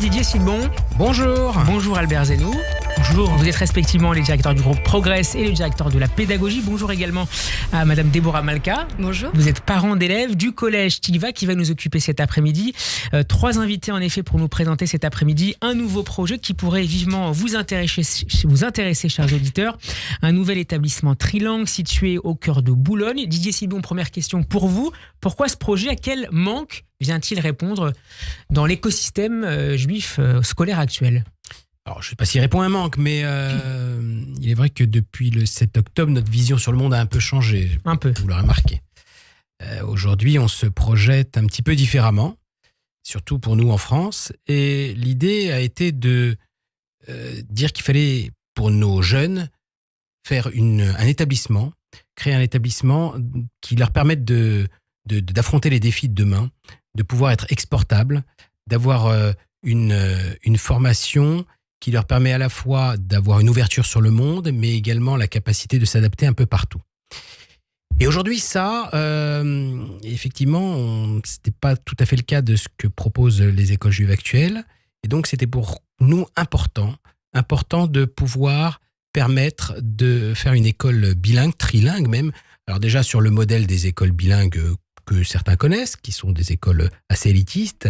Didier Silbon. Bonjour. Bonjour Albert Zenou. Bonjour. Vous êtes respectivement les directeurs du groupe Progress et le directeur de la pédagogie. Bonjour également à Madame Déborah Malka. Bonjour. Vous êtes parent d'élèves du collège Tigva qui va nous occuper cet après-midi. 3 invités en effet pour nous présenter cet après-midi un nouveau projet qui pourrait vivement vous intéresser, chers auditeurs. Un nouvel établissement trilingue situé au cœur de Boulogne. Didier Silbon, première question pour vous. Pourquoi ce projet? À quel manque vient-il répondre dans l'écosystème juif scolaire actuel? Alors, je ne sais pas s'il répond à un manque, mais il est vrai que depuis le 7 octobre, notre vision sur le monde a un peu changé. Un peu. Vous l'aurez remarqué. Aujourd'hui, on se projette un petit peu différemment, surtout pour nous en France. Et l'idée a été de dire qu'il fallait, pour nos jeunes, faire un établissement, créer un établissement qui leur permette d'affronter les défis de demain, de pouvoir être exportable, d'avoir une formation qui leur permet à la fois d'avoir une ouverture sur le monde, mais également la capacité de s'adapter un peu partout. Et aujourd'hui, ça, effectivement, c'était pas tout à fait le cas de ce que proposent les écoles juives actuelles. Et donc, c'était pour nous important de pouvoir permettre de faire une école bilingue, trilingue même. Alors déjà, sur le modèle des écoles bilingues que certains connaissent, qui sont des écoles assez élitistes,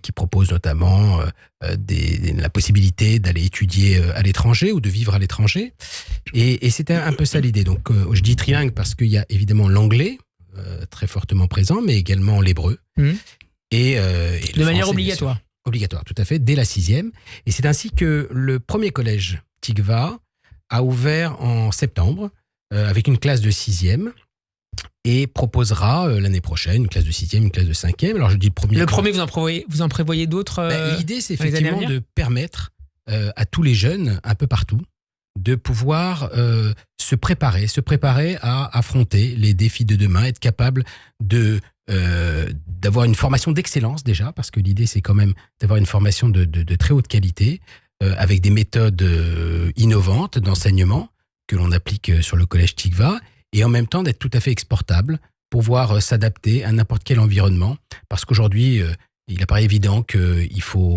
qui proposent notamment la possibilité d'aller étudier à l'étranger ou de vivre à l'étranger. Et c'était un peu ça l'idée. Donc, je dis trilingue parce qu'il y a évidemment l'anglais, très fortement présent, mais également l'hébreu. Et de manière obligatoire. Obligatoire, tout à fait, dès la 6e. Et c'est ainsi que le premier collège Tigva a ouvert en septembre, avec une classe de 6e, et proposera l'année prochaine une classe de 6e, une classe de 5e. Alors je dis le premier. Le premier, vous en prévoyez d'autres l'idée, c'est effectivement de permettre à tous les jeunes, un peu partout, de pouvoir se préparer à affronter les défis de demain, être capable d'avoir une formation d'excellence déjà, parce que l'idée, c'est quand même d'avoir une formation de très haute qualité, avec des méthodes innovantes d'enseignement que l'on applique sur le collège Tigva, et en même temps d'être tout à fait exportable, pouvoir s'adapter à n'importe quel environnement, parce qu'aujourd'hui, il apparaît évident qu'il faut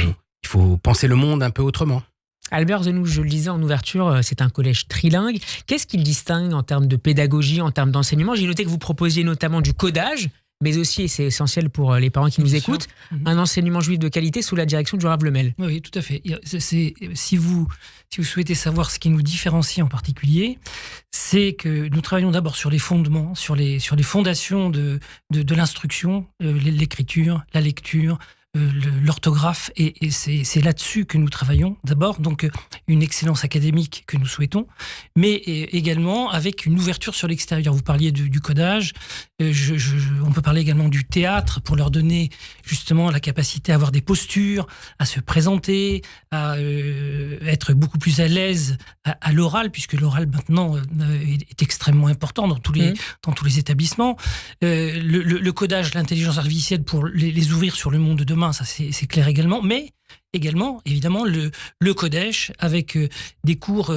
penser le monde un peu autrement. Albert Zenou, je le disais en ouverture, c'est un collège trilingue. Qu'est-ce qu'il distingue en termes de pédagogie, en termes d'enseignement? J'ai noté que vous proposiez notamment du codage, mais aussi, et c'est essentiel pour les parents qui nous écoutent, un enseignement juif de qualité sous la direction du Rav Lemel. Oui, tout à fait. Si vous souhaitez savoir ce qui nous différencie en particulier, c'est que nous travaillons d'abord sur les fondements, sur les fondations de l'instruction, l'écriture, la lecture, l'orthographe, et c'est là-dessus que nous travaillons d'abord, donc une excellence académique que nous souhaitons, mais également avec une ouverture sur l'extérieur. Vous parliez du codage, on peut parler également du théâtre pour leur donner justement la capacité à avoir des postures, à se présenter, à être beaucoup plus à l'aise à l'oral, puisque l'oral maintenant est extrêmement important dans tous les établissements. Le codage, l'intelligence artificielle pour les ouvrir sur le monde de demain, ça c'est clair également, mais également, évidemment, le Kodesh, avec des cours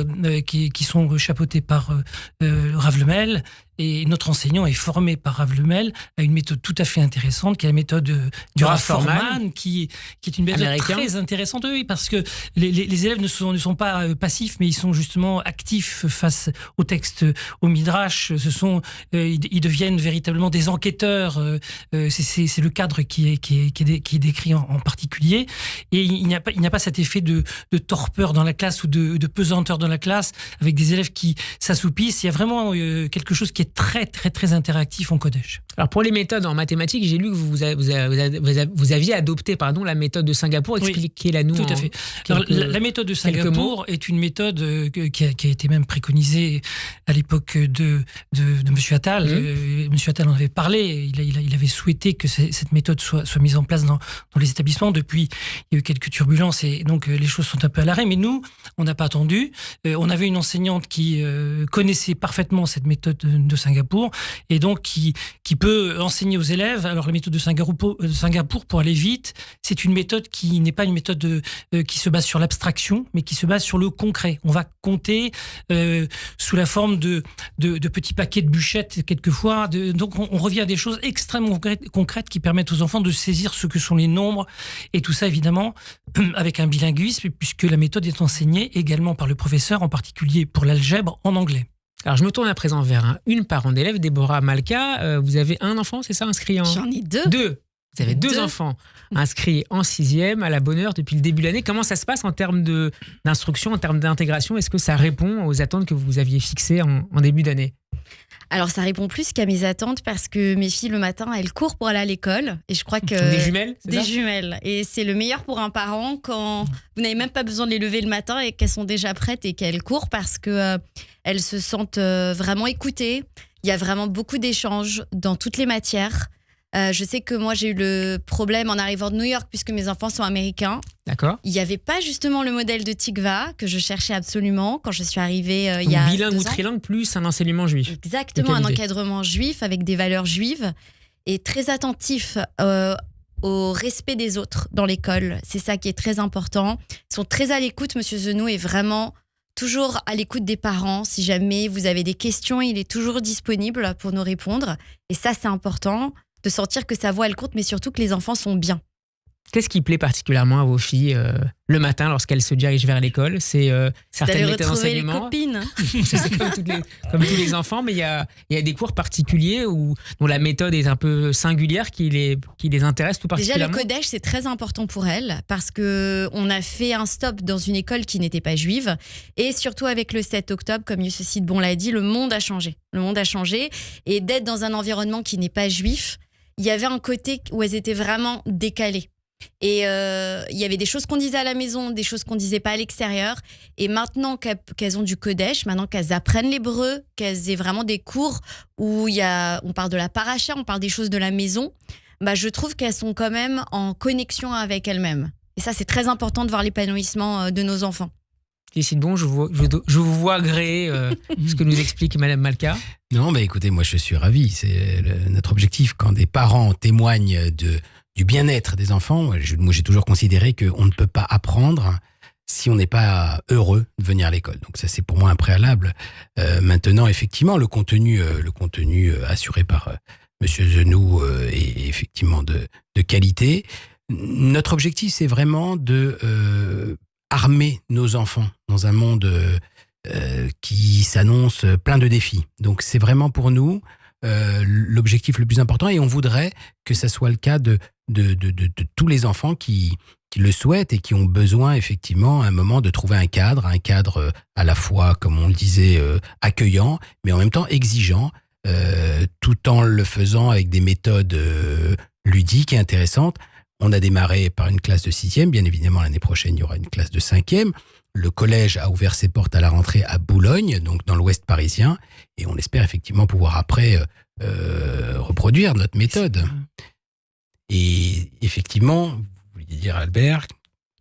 qui sont chapeautés par Rav Lemel, et notre enseignant est formé par Rav Lemel à une méthode tout à fait intéressante, qui est la méthode du Rav Forman, qui est une méthode très intéressante, oui, parce que les élèves ne sont pas passifs, mais ils sont justement actifs face au texte, au midrash. Ils deviennent véritablement des enquêteurs. C'est le cadre qui est décrit en particulier, et il n'y a pas cet effet de torpeur dans la classe ou de pesanteur dans la classe avec des élèves qui s'assoupissent. Il y a vraiment quelque chose qui est très très très interactif en Kodesh. Alors pour les méthodes en mathématiques, j'ai lu que vous aviez adopté la méthode de Singapour. Expliquez-la nous. Tout à fait. Alors, la méthode de Singapour est une méthode qui a été même préconisée à l'époque de M. Attal. M. Attal en avait parlé. Il avait souhaité que cette méthode soit mise en place dans les établissements. Depuis, il y a eu quelques turbulences et donc les choses sont un peu à l'arrêt. Mais nous, on n'a pas attendu. On avait une enseignante qui connaissait parfaitement cette méthode de Singapour et donc qui peut enseigner aux élèves. Alors la méthode de Singapour, pour aller vite, c'est une méthode qui n'est pas une méthode qui se base sur l'abstraction, mais qui se base sur le concret. On va compter sous la forme de petits paquets de bûchettes quelquefois. Donc on revient à des choses extrêmement concrètes qui permettent aux enfants de saisir ce que sont les nombres et tout ça évidemment avec un bilinguisme, puisque la méthode est enseignée également par le professeur, en particulier pour l'algèbre, en anglais. Alors, je me tourne à présent vers une parent d'élève, Déborah Malka. Vous avez un enfant, c'est ça, inscrit en... J'en ai 2. Vous avez deux enfants inscrits en 6e à la bonne heure depuis le début de l'année. Comment ça se passe en termes d'instruction, en termes d'intégration? Est-ce que ça répond aux attentes que vous aviez fixées en début d'année? Alors, ça répond plus qu'à mes attentes parce que mes filles, le matin, elles courent pour aller à l'école. Et je crois que... Des jumelles, c'est ça? Des jumelles. Et c'est le meilleur pour un parent quand vous n'avez même pas besoin de les lever le matin et qu'elles sont déjà prêtes et qu'elles courent parce que elles se sentent vraiment écoutées. Il y a vraiment beaucoup d'échanges dans toutes les matières. Je sais que moi, j'ai eu le problème en arrivant de New York puisque mes enfants sont américains. D'accord. Il n'y avait pas justement le modèle de Tikva que je cherchais absolument quand je suis arrivée il y a 2 ans. Bilingue ou trilingue plus un enseignement juif. Exactement, un encadrement juif avec des valeurs juives et très attentif au respect des autres dans l'école. C'est ça qui est très important. Ils sont très à l'écoute. Monsieur Zenou est vraiment toujours à l'écoute des parents. Si jamais vous avez des questions, il est toujours disponible pour nous répondre. Et ça, c'est important de sentir que sa voix, elle compte, mais surtout que les enfants sont bien. Qu'est-ce qui plaît particulièrement à vos filles le matin lorsqu'elles se dirigent vers l'école? C'est certaines d'aller méthodes retrouver les d'enseignement. copines. C'est comme tous les enfants, mais il y a des cours particuliers dont la méthode est un peu singulière qui les intéresse tout Déjà, particulièrement. le codège, c'est très important pour elles parce qu'on a fait un stop dans une école qui n'était pas juive. Et surtout avec le 7 octobre, comme Youssef Sidbon l'a dit, le monde a changé. Le monde a changé. Et d'être dans un environnement qui n'est pas juif, il y avait un côté où elles étaient vraiment décalées. Et il y avait des choses qu'on disait à la maison, des choses qu'on disait pas à l'extérieur. Et maintenant qu'elles ont du Kodesh, maintenant qu'elles apprennent l'hébreu, qu'elles aient vraiment des cours où on parle de la paracha, on parle des choses de la maison, je trouve qu'elles sont quand même en connexion avec elles-mêmes. Et ça, c'est très important de voir l'épanouissement de nos enfants. Bon, je vous vois agréer ce que nous explique Madame Malka. Non, écoutez, moi je suis ravi. C'est notre objectif quand des parents témoignent du bien-être des enfants. Moi j'ai toujours considéré qu'on ne peut pas apprendre si on n'est pas heureux de venir à l'école. Donc ça c'est pour moi un préalable. Maintenant effectivement le contenu assuré par Monsieur Zenou est effectivement de qualité. Notre objectif c'est vraiment de armer nos enfants dans un monde qui s'annonce plein de défis. Donc c'est vraiment pour nous l'objectif le plus important et on voudrait que ça soit le cas de tous les enfants qui le souhaitent et qui ont besoin effectivement à un moment de trouver un cadre à la fois, comme on le disait, accueillant, mais en même temps exigeant, tout en le faisant avec des méthodes ludiques et intéressantes. On a démarré par une classe de 6e. Bien évidemment, l'année prochaine, il y aura une classe de 5e. Le collège a ouvert ses portes à la rentrée à Boulogne, donc dans l'ouest parisien. Et on espère effectivement pouvoir après reproduire notre méthode. Et effectivement, vous vouliez dire, Albert,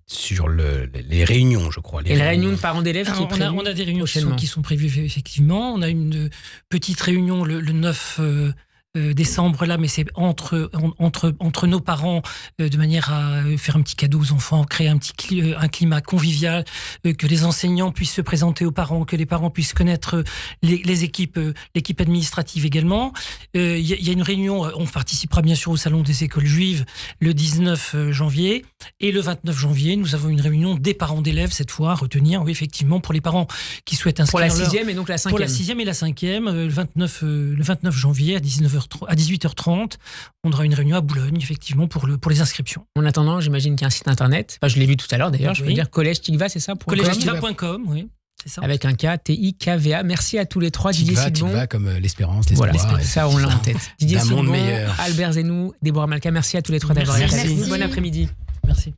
sur les réunions, je crois. Les réunions de parents d'élèves qui on a des réunions qui sont prévues, effectivement. On a une petite réunion le 9 décembre là, mais c'est entre nos parents de manière à faire un petit cadeau aux enfants, créer un climat convivial, que les enseignants puissent se présenter aux parents, que les parents puissent connaître les équipes, l'équipe administrative également. Il y a une réunion, on participera bien sûr au salon des écoles juives le 19 janvier et le 29 janvier, nous avons une réunion des parents d'élèves cette fois à retenir, oui effectivement pour les parents qui souhaitent inscrire pour la 6e et donc la 5e. Pour la 6e et la 5e, le 29 janvier à 18h30, on aura une réunion à Boulogne, effectivement, pour les inscriptions. En attendant, j'imagine qu'il y a un site internet. Enfin, je l'ai vu tout à l'heure d'ailleurs. Oui. Je peux dire collège Tikva, c'est ça? Collège-tikva.com, oui. C'est ça. Avec un K, T-I-K-V-A. Merci à tous les trois. Didier Sidbon. Tikva comme l'espérance, l'espoir. Voilà, ça on l'a en tête. Didier Sidbon, meilleur. Albert Zenou, Déborah Malka. Merci à tous les trois d'avoir été avec nous. Bon après-midi. Merci.